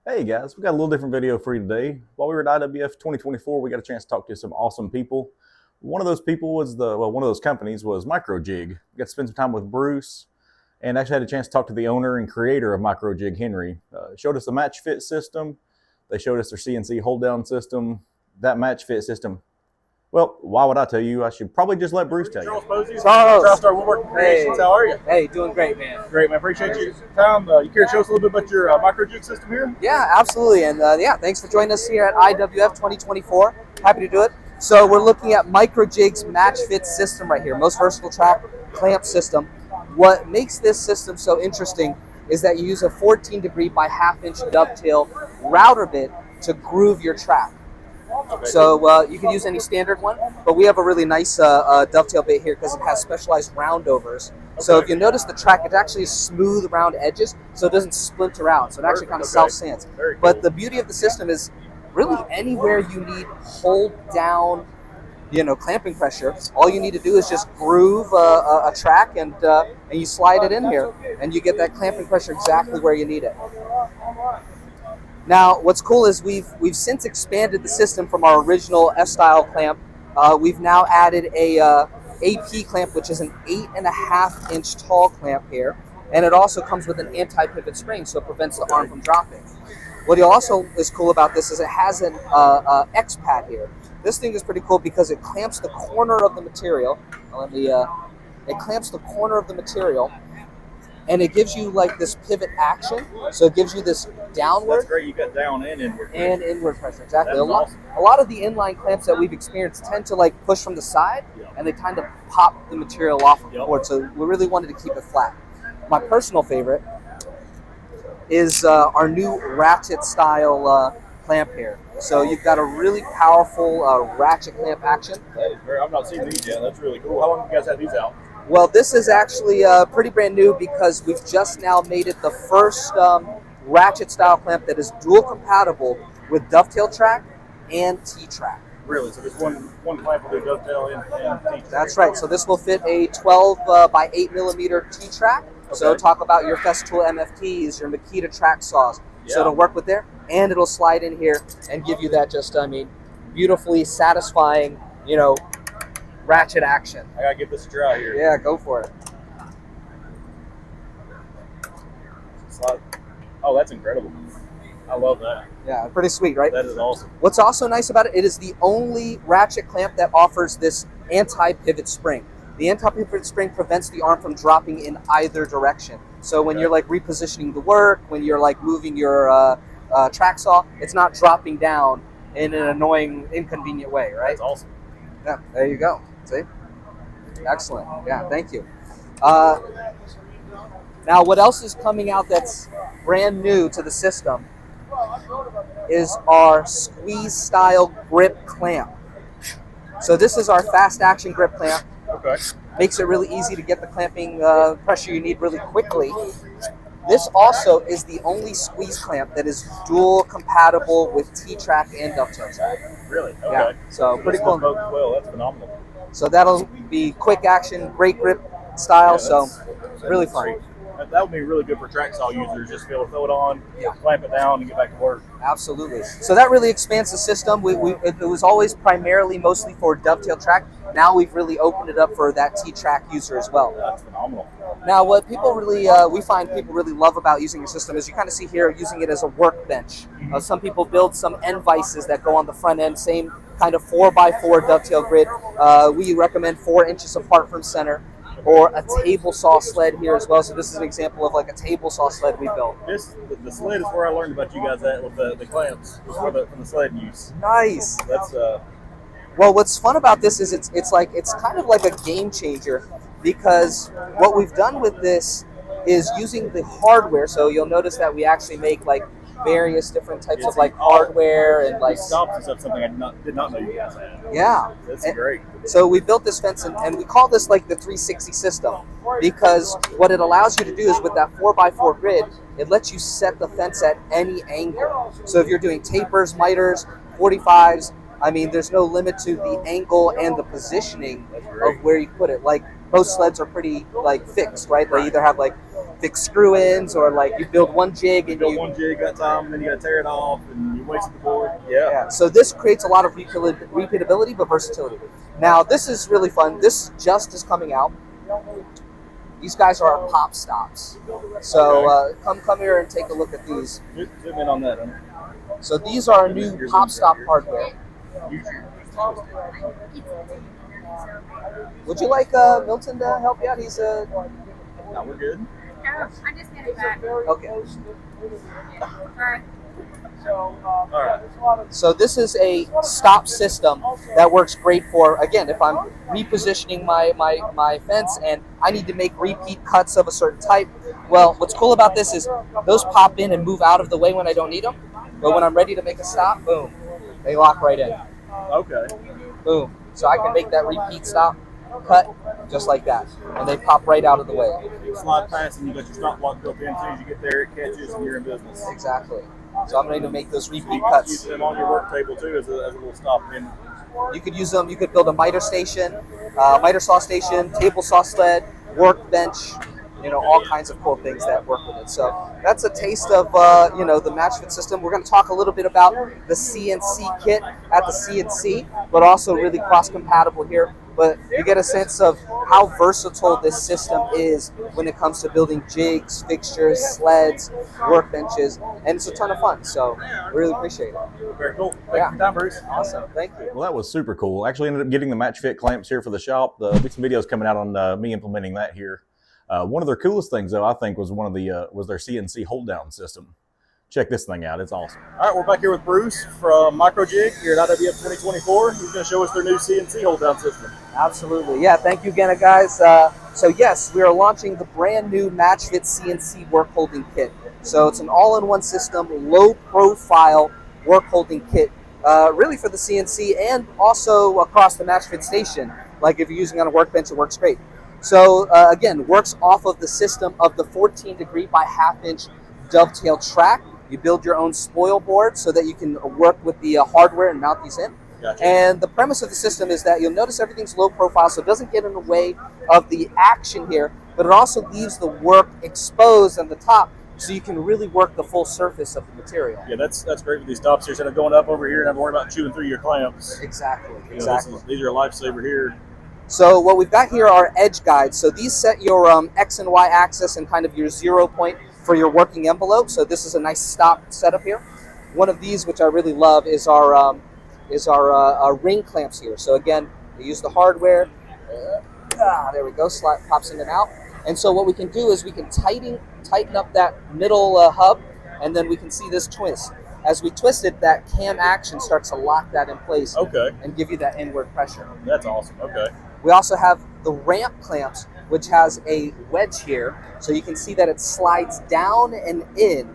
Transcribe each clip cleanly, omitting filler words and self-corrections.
Hey guys, we got a little different video for you today. While we were at IWF 2024, we got a chance to talk to some awesome people. One of those people was one of those companies was MicroJig. We got to spend some time with Bruce, and actually had a chance to talk to the owner and creator of MicroJig, Henry. Showed us the Matchfit system. They showed us their CNC hold down system. That Matchfit system. Well, why would I tell you? I should probably just let Bruce tell you. Charles Posey. Charles. StarWoodworkingCreations. How are you? Hey, doing great, man. Great, man. Appreciate you. Tom, you care to show us a little bit about your MicroJig system here? Yeah, absolutely. And yeah, thanks for joining us here at IWF 2024. Happy to do it. So we're looking at MicroJig's Matchfit system right here, most versatile track clamp system. What makes this system so interesting is that you use a 14-degree by half-inch dovetail router bit to groove your track. Okay. So you can use any standard one, but we have a really nice dovetail bit here because it has specialized roundovers. Okay. So if you notice the track, it actually is smooth around edges, so it doesn't splinter out. So it actually kind of self-sands. Very cool. But the beauty of the system is really anywhere you need hold down, clamping pressure, all you need to do is just groove a track and you slide it in here, and you get that clamping pressure exactly where you need it. Now, what's cool is we've since expanded the system from our original F-style clamp. We've now added a AP clamp, which is an 8.5-inch tall clamp here, and it also comes with an anti-pivot spring, so it prevents the arm from dropping. What also is cool about this is it has an X pad here. This thing is pretty cool because it clamps the corner of the material. It clamps the corner of the material, and it gives you like this pivot action. So it gives you this downward. That's great. You got down and inward pressure. And inward pressure, exactly. Awesome. A lot of the inline clamps that we've experienced tend to like push from the side, and they kind of pop the material off of the board. So we really wanted to keep it flat. My personal favorite is our new ratchet style clamp here. So you've got a really powerful ratchet clamp action. That is great. I've not seen these yet. That's really cool. How long have you guys had these out? Well, this is actually pretty brand new because we've just now made it the first ratchet style clamp that is dual compatible with dovetail track and T-track. Really? So there's one clamp will do dovetail and T-track? That's right. So this will fit a 12 by 8 millimeter T-track. Okay. So talk about your Festool MFTs, your Makita track saws. Yeah. So it'll work with there, and it'll slide in here and give you that just, beautifully satisfying, ratchet action. I gotta give this a try here. Yeah, go for it. Oh, that's incredible. I love that. Yeah, pretty sweet, right? That is awesome. What's also nice about it, it is the only ratchet clamp that offers this anti-pivot spring. The anti-pivot spring prevents the arm from dropping in either direction. So when you're like repositioning the work, when you're like moving your track saw, it's not dropping down in an annoying, inconvenient way, right? That's awesome. Yeah, there you go. See? Excellent. Yeah, thank you. Now, what else is coming out that's brand new to the system is our squeeze style grip clamp. So this is our fast action grip clamp. Okay. Makes it really easy to get the clamping pressure you need really quickly. This also is the only squeeze clamp that is dual compatible with T-track and dovetail track. Really? Okay. Yeah. So pretty cool. Well, that's phenomenal. So that'll be quick action, great grip style. So really fun. Great. That would be really good for track saw users. Just be able to throw it on, clamp it down, and get back to work. Absolutely. So that really expands the system. It was always primarily mostly for dovetail track. Now we've really opened it up for that T-track user as well. That's phenomenal. Now, what people really, we find people really love about using your system is you kind of see here using it as a workbench. Some people build some end vices that go on the front end, same kind of 4x4 dovetail grid. We recommend 4 inches apart from center, or a table saw sled here as well. So this is an example of like a table saw sled we built. The sled is where I learned about you guys at with the clamps for the sled use. Nice. That's Well, what's fun about this is it's kind of like a game changer, because what we've done with this is using the hardware. So you'll notice that we actually make like various different types of like hardware and like stops and stuff. Something I did not know you guys had. Yeah, that's great. So we built this fence and we call this like the 360 system, because what it allows you to do is with that 4x4 grid, it lets you set the fence at any angle. So if you're doing tapers, miters, 45s, there's no limit to the angle and the positioning of where you put it. Like most sleds are pretty like fixed, right? They either have like fix screw-ins, or like you build one jig and build one jig that time, and then you got to tear it off, and you wasted the board. Yeah. So this creates a lot of repeatability, but versatility. Now this is really fun. This just is coming out. These guys are our pop stops. So come here and take a look at these. Zoom in on that. So these are our new pop stop hardware. Would you like Milton to help you out? He's a. No, we're good. No, I just get it back. Okay. Alright. So this is a stop system that works great for, again, if I'm repositioning my fence and I need to make repeat cuts of a certain type. Well, what's cool about this is those pop in and move out of the way when I don't need them. But when I'm ready to make a stop, boom, they lock right in. Okay. Boom. So I can make that repeat stop cut just like that. And they pop right out of the way. Slide past and you got your stop block built in. As soon as you get there, it catches and you're in business. Exactly. So I'm ready to make those repeat You cuts. use them on your work table too as a little stop. And you could use them. You could build a miter station, miter saw station, table saw sled, workbench. You know, all kinds of cool things that work with it. So that's a taste of you know, the Matchfit system. We're going to talk a little bit about the CNC kit at the CNC, but also really cross-compatible here. But you get a sense of how versatile this system is when it comes to building jigs, fixtures, sleds, workbenches, and it's a ton of fun. So we really appreciate it. very cool. Thank you for your time, Bruce. Awesome. Thank you. Well, that was super cool. Actually ended up getting the Matchfit clamps here for the shop. There'll be some videos coming out on me implementing that here. One of their coolest things, though, I think, was was their CNC hold-down system. Check this thing out. It's awesome. All right, we're back here with Bruce from MicroJig here at IWF 2024. He's going to show us their new CNC hold-down system. Absolutely. Yeah, thank you again, guys. So yes, we are launching the brand new Matchfit CNC work holding kit. So it's an all-in-one system, low-profile work holding kit, really for the CNC and also across the Matchfit station. Like if you're using it on a workbench, it works great. So again, works off of the system of the 14-degree by half-inch dovetail track. You build your own spoil board so that you can work with the hardware and mount these in. Gotcha. And the premise of the system is that you'll notice everything's low profile, so it doesn't get in the way of the action here, but it also leaves the work exposed on the top so you can really work the full surface of the material. Yeah, that's great with these stops here. Instead of going up over here and having to worry about chewing through your clamps. Exactly, You know, exactly. these are a lifesaver here. So what we've got here are edge guides. So these set your X and Y axis and kind of your 0 point for your working envelope. So this is a nice stop setup here. One of these, which I really love, is our ring clamps here. So again, we use the hardware. There we go. Slide pops in and out. And so what we can do is we can tighten up that middle hub, and then we can see this twist. As we twist it, that cam action starts to lock that in place. Okay. And give you that inward pressure. That's awesome. Okay. We also have the ramp clamps, which has a wedge here, so you can see that it slides down and in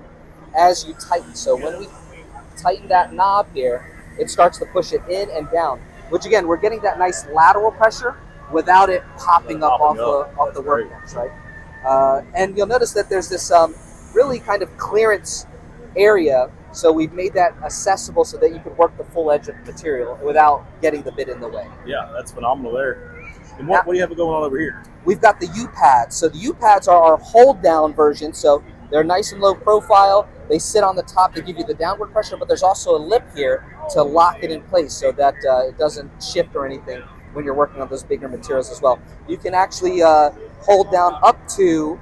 as you tighten. So when we tighten that knob here, it starts to push it in and down, which again, we're getting that nice lateral pressure without it popping up off the workbench, right? And you'll notice that there's this really kind of clearance area, so we've made that accessible so that you can work the full edge of the material without getting the bit in the way. Yeah, that's phenomenal there. And what do you have going on over here? We've got the U-pads. So the U-pads are our hold-down version. So they're nice and low profile. They sit on the top to give you the downward pressure, but there's also a lip here to lock it in place so that it doesn't shift or anything when you're working on those bigger materials as well. You can actually hold down up to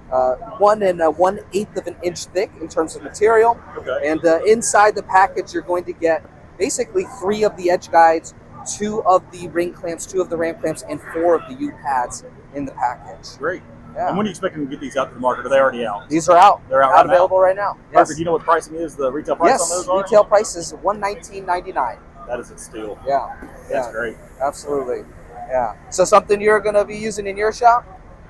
1 1/8 of an inch thick in terms of material. Okay. And inside the package, you're going to get basically 3 of the edge guides, 2 of the ring clamps, 2 of the ramp clamps, and 4 of the U-pads in the package. Great. Yeah. And when are you expecting to get these out to the market? Are they already out? These are out. They're out right now? Available right now. Perfect. Yes. Do you know what the pricing is? The retail price on those are? Retail price is $119.99. That is a steal. Yeah. That's Yeah. great. Absolutely. Yeah. So something you're going to be using in your shop?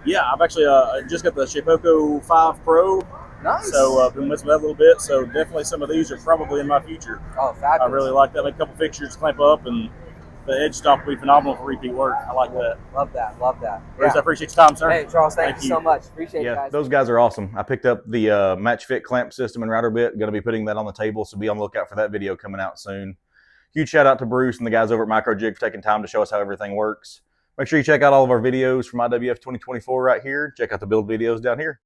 Yeah, I've actually just got the Shapeoko 5 Pro. Nice. So I've been messing with that a little bit. So definitely some of these are probably in my future. Oh, fabulous. I really like that. Make a couple fixtures, clamp up, and the edge stop will be phenomenal for repeat work. I like that. Love that. Love that. Bruce, Yeah. I appreciate your time, sir. Hey, Charles, thank you you so much. Appreciate it, Yeah, guys. those guys are awesome. I picked up the Matchfit clamp system and router bit. Going to be putting that on the table, so be on the lookout for that video coming out soon. Huge shout out to Bruce and the guys over at MicroJig for taking time to show us how everything works. Make sure you check out all of our videos from IWF 2024 right here. Check out the build videos down here.